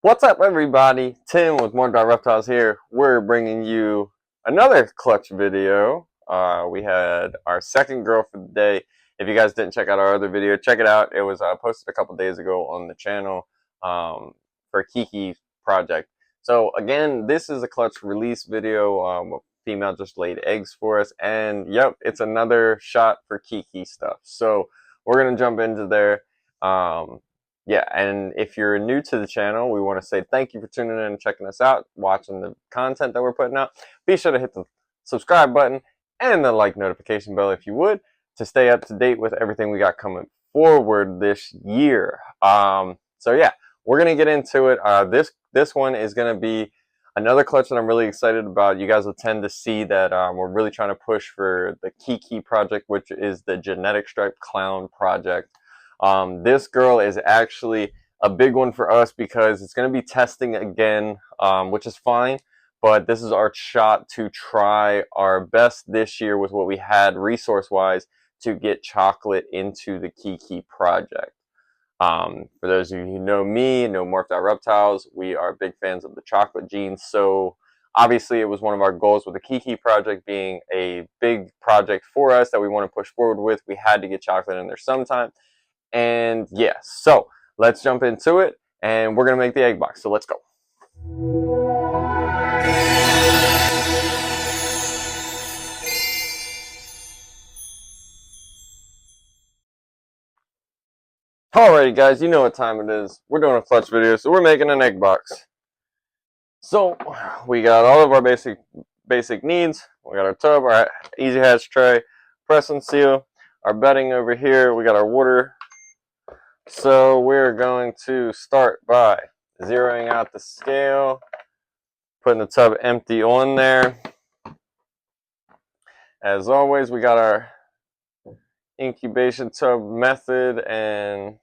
What's up, everybody? Tim with More Dot Reptiles here. We're bringing you another clutch video. We had our second girl for the day. If you guys didn't check out our other video, check it out. It was posted a couple days ago on the channel for KIKI project. So again, this is a clutch release video. A female just laid eggs for us, and yep, it's another shot for KIKI stuff. So we're gonna jump into there. Yeah, and if you're new to the channel, we want to say thank you for tuning in and checking us out, watching the content that we're putting out. Be sure to hit the subscribe button and the like notification bell if you would, to stay up to date with everything we got coming forward this year. So yeah, we're gonna get into it. This one is gonna be another clutch that I'm really excited about. You guys will tend to see that we're really trying to push for the KIKI project, which is the genetic striped clown project. This girl is actually a big one for us because it's going to be testing again, which is fine. But this is our shot to try our best this year with what we had resource-wise to get chocolate into the KIKI project. For those of you who know me, know Morphed Out Reptiles, we are big fans of the chocolate genes. So obviously it was one of our goals with the KIKI project being a big project for us that we want to push forward with. We had to get chocolate in there sometime. And yes, so let's jump into it, and we're gonna make the egg box. So let's go. Alrighty, guys, you know what time it is. We're doing a clutch video, so we're making an egg box. So we got all of our basic needs. We got our tub, our easy hatch tray, press and seal, our bedding over here. We got our water. So we're going to start by zeroing out the scale, putting the tub empty on there. As always, we got our incubation tub method and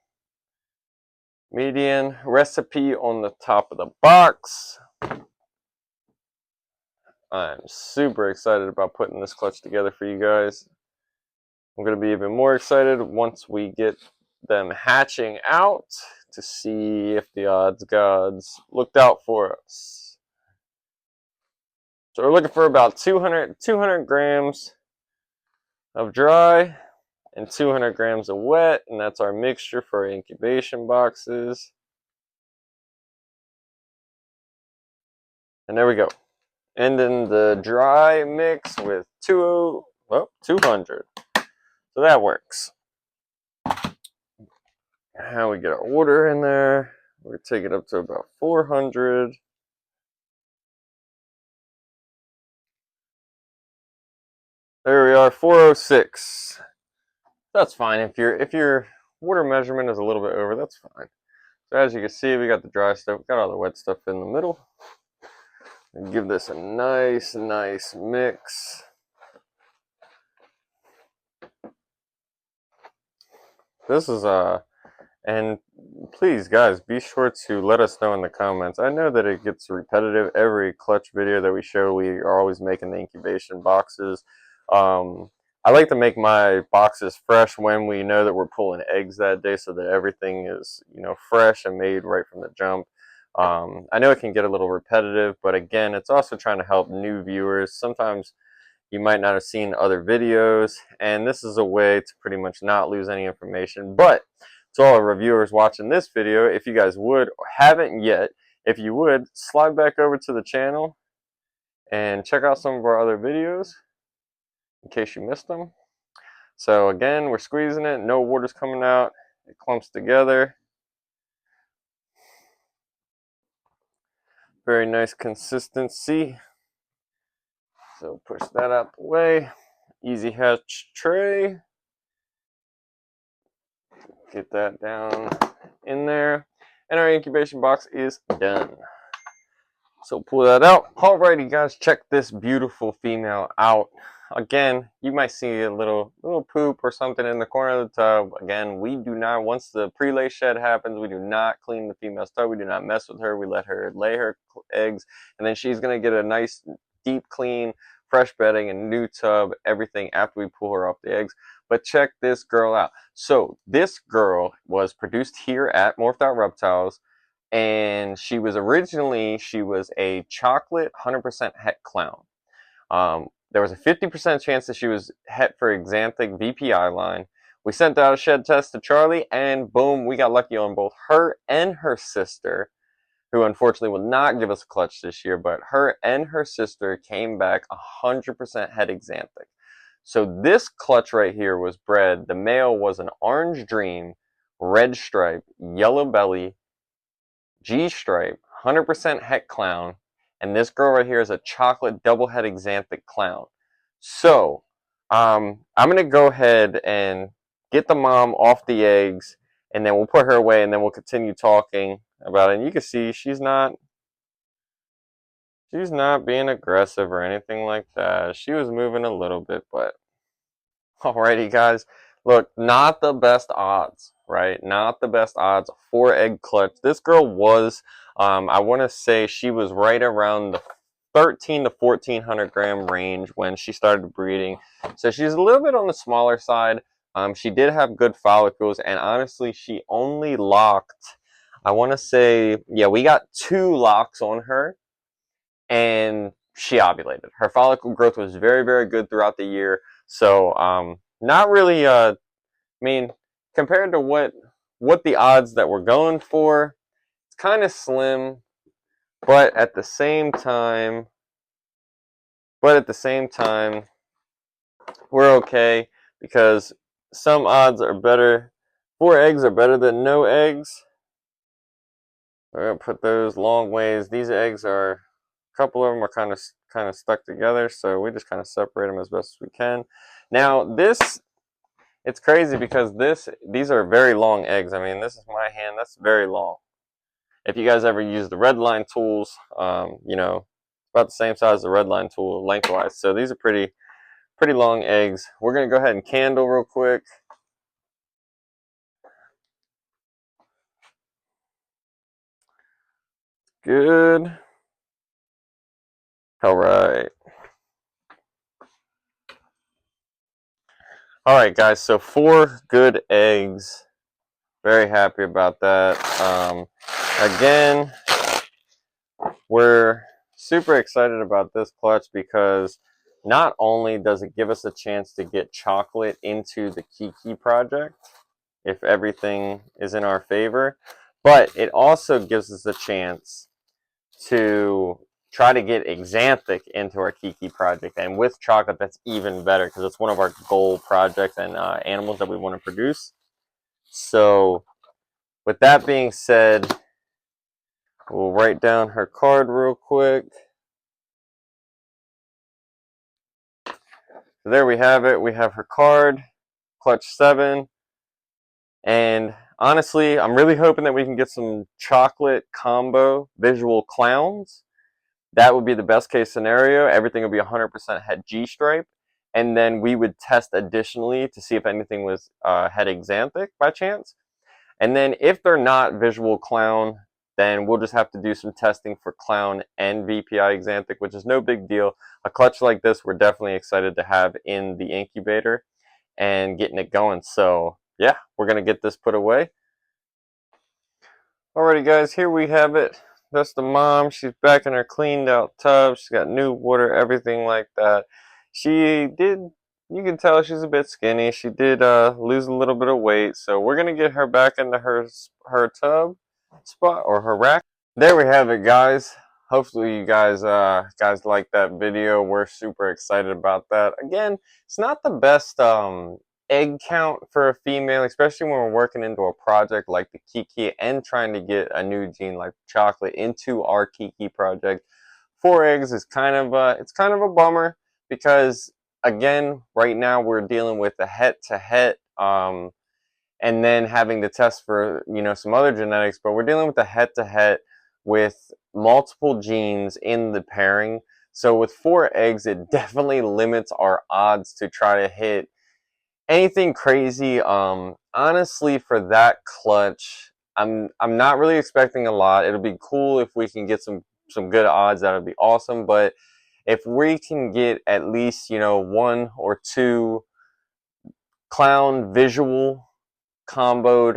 median recipe on the top of the box. I'm super excited about putting this clutch together for you guys. I'm going to be even more excited once we get them hatching out to see if the odds gods looked out for us. So we're looking for about 200 grams of dry and 200 grams of wet, and that's our mixture for our incubation boxes. And there we go. Ending the dry mix with 200. So that works. Now we get our water in there. We're take it up to about 400. There we are, 406. That's fine. If your water measurement is a little bit over, that's fine. So as you can see, we got the dry stuff, we got all the wet stuff in the middle. And give this a nice mix. This is and please guys, be sure to let us know in the comments. I know that it gets repetitive. Every clutch video that we show, we are always making the incubation boxes. I like to make my boxes fresh when we know that we're pulling eggs that day, so that everything is, you know, fresh and made right from the jump. I know it can get a little repetitive, but again, it's also trying to help new viewers. Sometimes you might not have seen other videos, and this is a way to pretty much not lose any information. But to all our reviewers watching this video, if you guys would, or haven't yet, if you would, slide back over to the channel and check out some of our other videos in case you missed them. So again, we're squeezing it, no water's coming out, it clumps together. Very nice consistency. So push that out the way. Easy hatch tray. Get that down in there. And our incubation box is done. So pull that out. Alrighty guys, check this beautiful female out. Again, you might see a little poop or something in the corner of the tub. Again, we do not, once the pre-lay shed happens, we do not clean the female's tub. We do not mess with her. We let her lay her eggs, and then she's going to get a nice, deep clean, fresh bedding, and new tub, everything after we pull her off the eggs. But check this girl out. So this girl was produced here at Morphed Out Reptiles. and she was a chocolate 100% het clown. There was a 50% chance that she was het for Xanthic VPI line. We sent out a shed test to Charlie, and boom, we got lucky on both her and her sister, who unfortunately will not give us a clutch this year, but her and her sister came back 100% het Xanthic. So this clutch right here was bred. The male was an orange dream, red stripe, yellow belly, G stripe, 100% het clown, and this girl right here is a chocolate double het Xanthic clown. So, I'm gonna go ahead and get the mom off the eggs, and then we'll put her away, and then we'll continue talking about it. And you can see she's not being aggressive or anything like that. She was moving a little bit, but alrighty, guys. Look, not the best odds, right? Not the best odds. 4-egg clutch. This girl was, I want to say she was right around the 13 to 1400 gram range when she started breeding. So she's a little bit on the smaller side. She did have good follicles, and honestly, she only locked, I want to say, yeah, we got 2 locks on her, and she ovulated. Her follicle growth was very, very good throughout the year. So, not really, I mean, compared to what the odds that we're going for, it's kind of slim, but at the same time, we're okay, because some odds are better. 4 eggs are better than no eggs. We're gonna put those long ways. These eggs are, a couple of them are kind of stuck together, so we just kind of separate them as best as we can. Now this, it's crazy because these are very long eggs. I mean, this is my hand. That's very long. If you guys ever use the red line tools, you know, about the same size as the red line tool lengthwise. So these are pretty long eggs. We're gonna go ahead and candle real quick. Good. All right. All right, guys. So 4 good eggs. Very happy about that. Again, we're super excited about this clutch because not only does it give us a chance to get chocolate into the KIKI project, if everything is in our favor, but it also gives us a chance to try to get Xanthic into our KIKI project. And with chocolate, that's even better because it's one of our goal projects and animals that we want to produce. So with that being said, we'll write down her card real quick. So there we have it. We have her card, clutch 7. And honestly, I'm really hoping that we can get some chocolate combo visual clowns. That would be the best case scenario. Everything would be 100% het G-stripe. And then we would test additionally to see if anything was het Xanthic by chance. And then if they're not visual clown, then we'll just have to do some testing for clown and VPI Xanthic, which is no big deal. A clutch like this, we're definitely excited to have in the incubator and getting it going. So yeah, we're going to get this put away. Alrighty, guys, here we have it. That's the mom. She's back in her cleaned out tub. She's got new water, everything like that. She did, you can tell she's a bit skinny. She did lose a little bit of weight. So we're going to get her back into her tub spot, or her rack. There we have it, guys. Hopefully you guys like that video. We're super excited about that. Again, it's not the best egg count for a female, especially when we're working into a project like the KIKI and trying to get a new gene like chocolate into our KIKI project. 4 eggs is kind of a bummer because, again, right now we're dealing with a het to het, and then having to test for, you know, some other genetics, but we're dealing with a het to het with multiple genes in the pairing. So with 4 eggs, it definitely limits our odds to try to hit anything crazy. Honestly, for that clutch, I'm not really expecting a lot. It'll be cool if we can get some good odds. That would be awesome. But if we can get at least, you know, 1 or 2 clown visual comboed,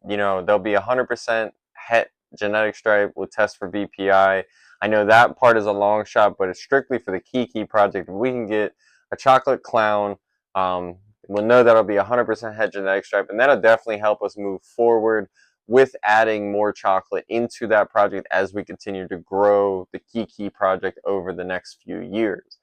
you know, they'll be 100% het genetic stripe. We'll test for BPI. I know that part is a long shot, but it's strictly for the KIKI project. If we can get a chocolate clown, we'll know that'll be 100% het genetic stripe, and that'll definitely help us move forward with adding more chocolate into that project as we continue to grow the KIKI project over the next few years.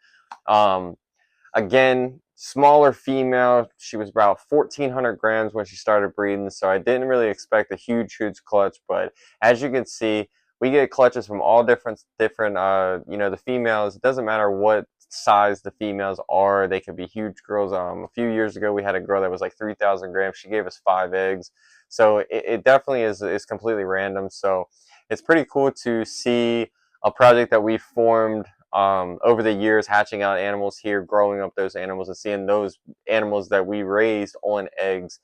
Again, smaller female. She was about 1,400 grams when she started breeding, so I didn't really expect a huge clutch. But as you can see, we get clutches from all different, the females. It doesn't matter what size the females are. They could be huge girls. A few years ago, we had a girl that was like 3,000 grams. She gave us 5 eggs. So it definitely is completely random. So it's pretty cool to see a project that we formed over the years, hatching out animals here, growing up those animals, and seeing those animals that we raised on eggs,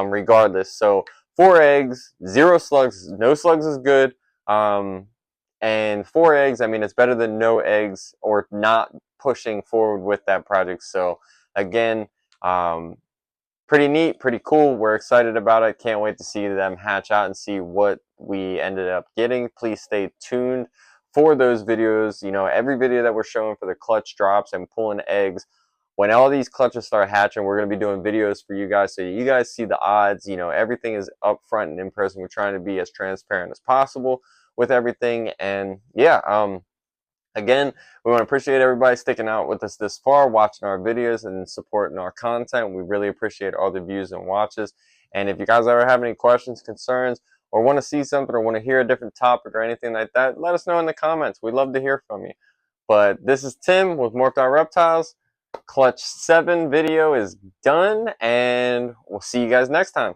regardless. So 4 eggs, 0 slugs. No slugs is good. And 4 eggs, I mean, it's better than no eggs or not pushing forward with that project. So again, pretty neat, pretty cool. We're excited about it. Can't wait to see them hatch out and see what we ended up getting. Please stay tuned for those videos. You know, every video that we're showing for the clutch drops and pulling eggs, when all these clutches start hatching, we're going to be doing videos for you guys, so you guys see the odds. You know, everything is up front and in person. We're trying to be as transparent as possible with everything. And yeah, again, we want to appreciate everybody sticking out with us this far, watching our videos and supporting our content. We really appreciate all the views and watches. And if you guys ever have any questions, concerns, or want to see something, or want to hear a different topic or anything like that, let us know in the comments. We'd love to hear from you. But this is Tim with Morphed Out Reptiles. Clutch 7 video is done, and we'll see you guys next time.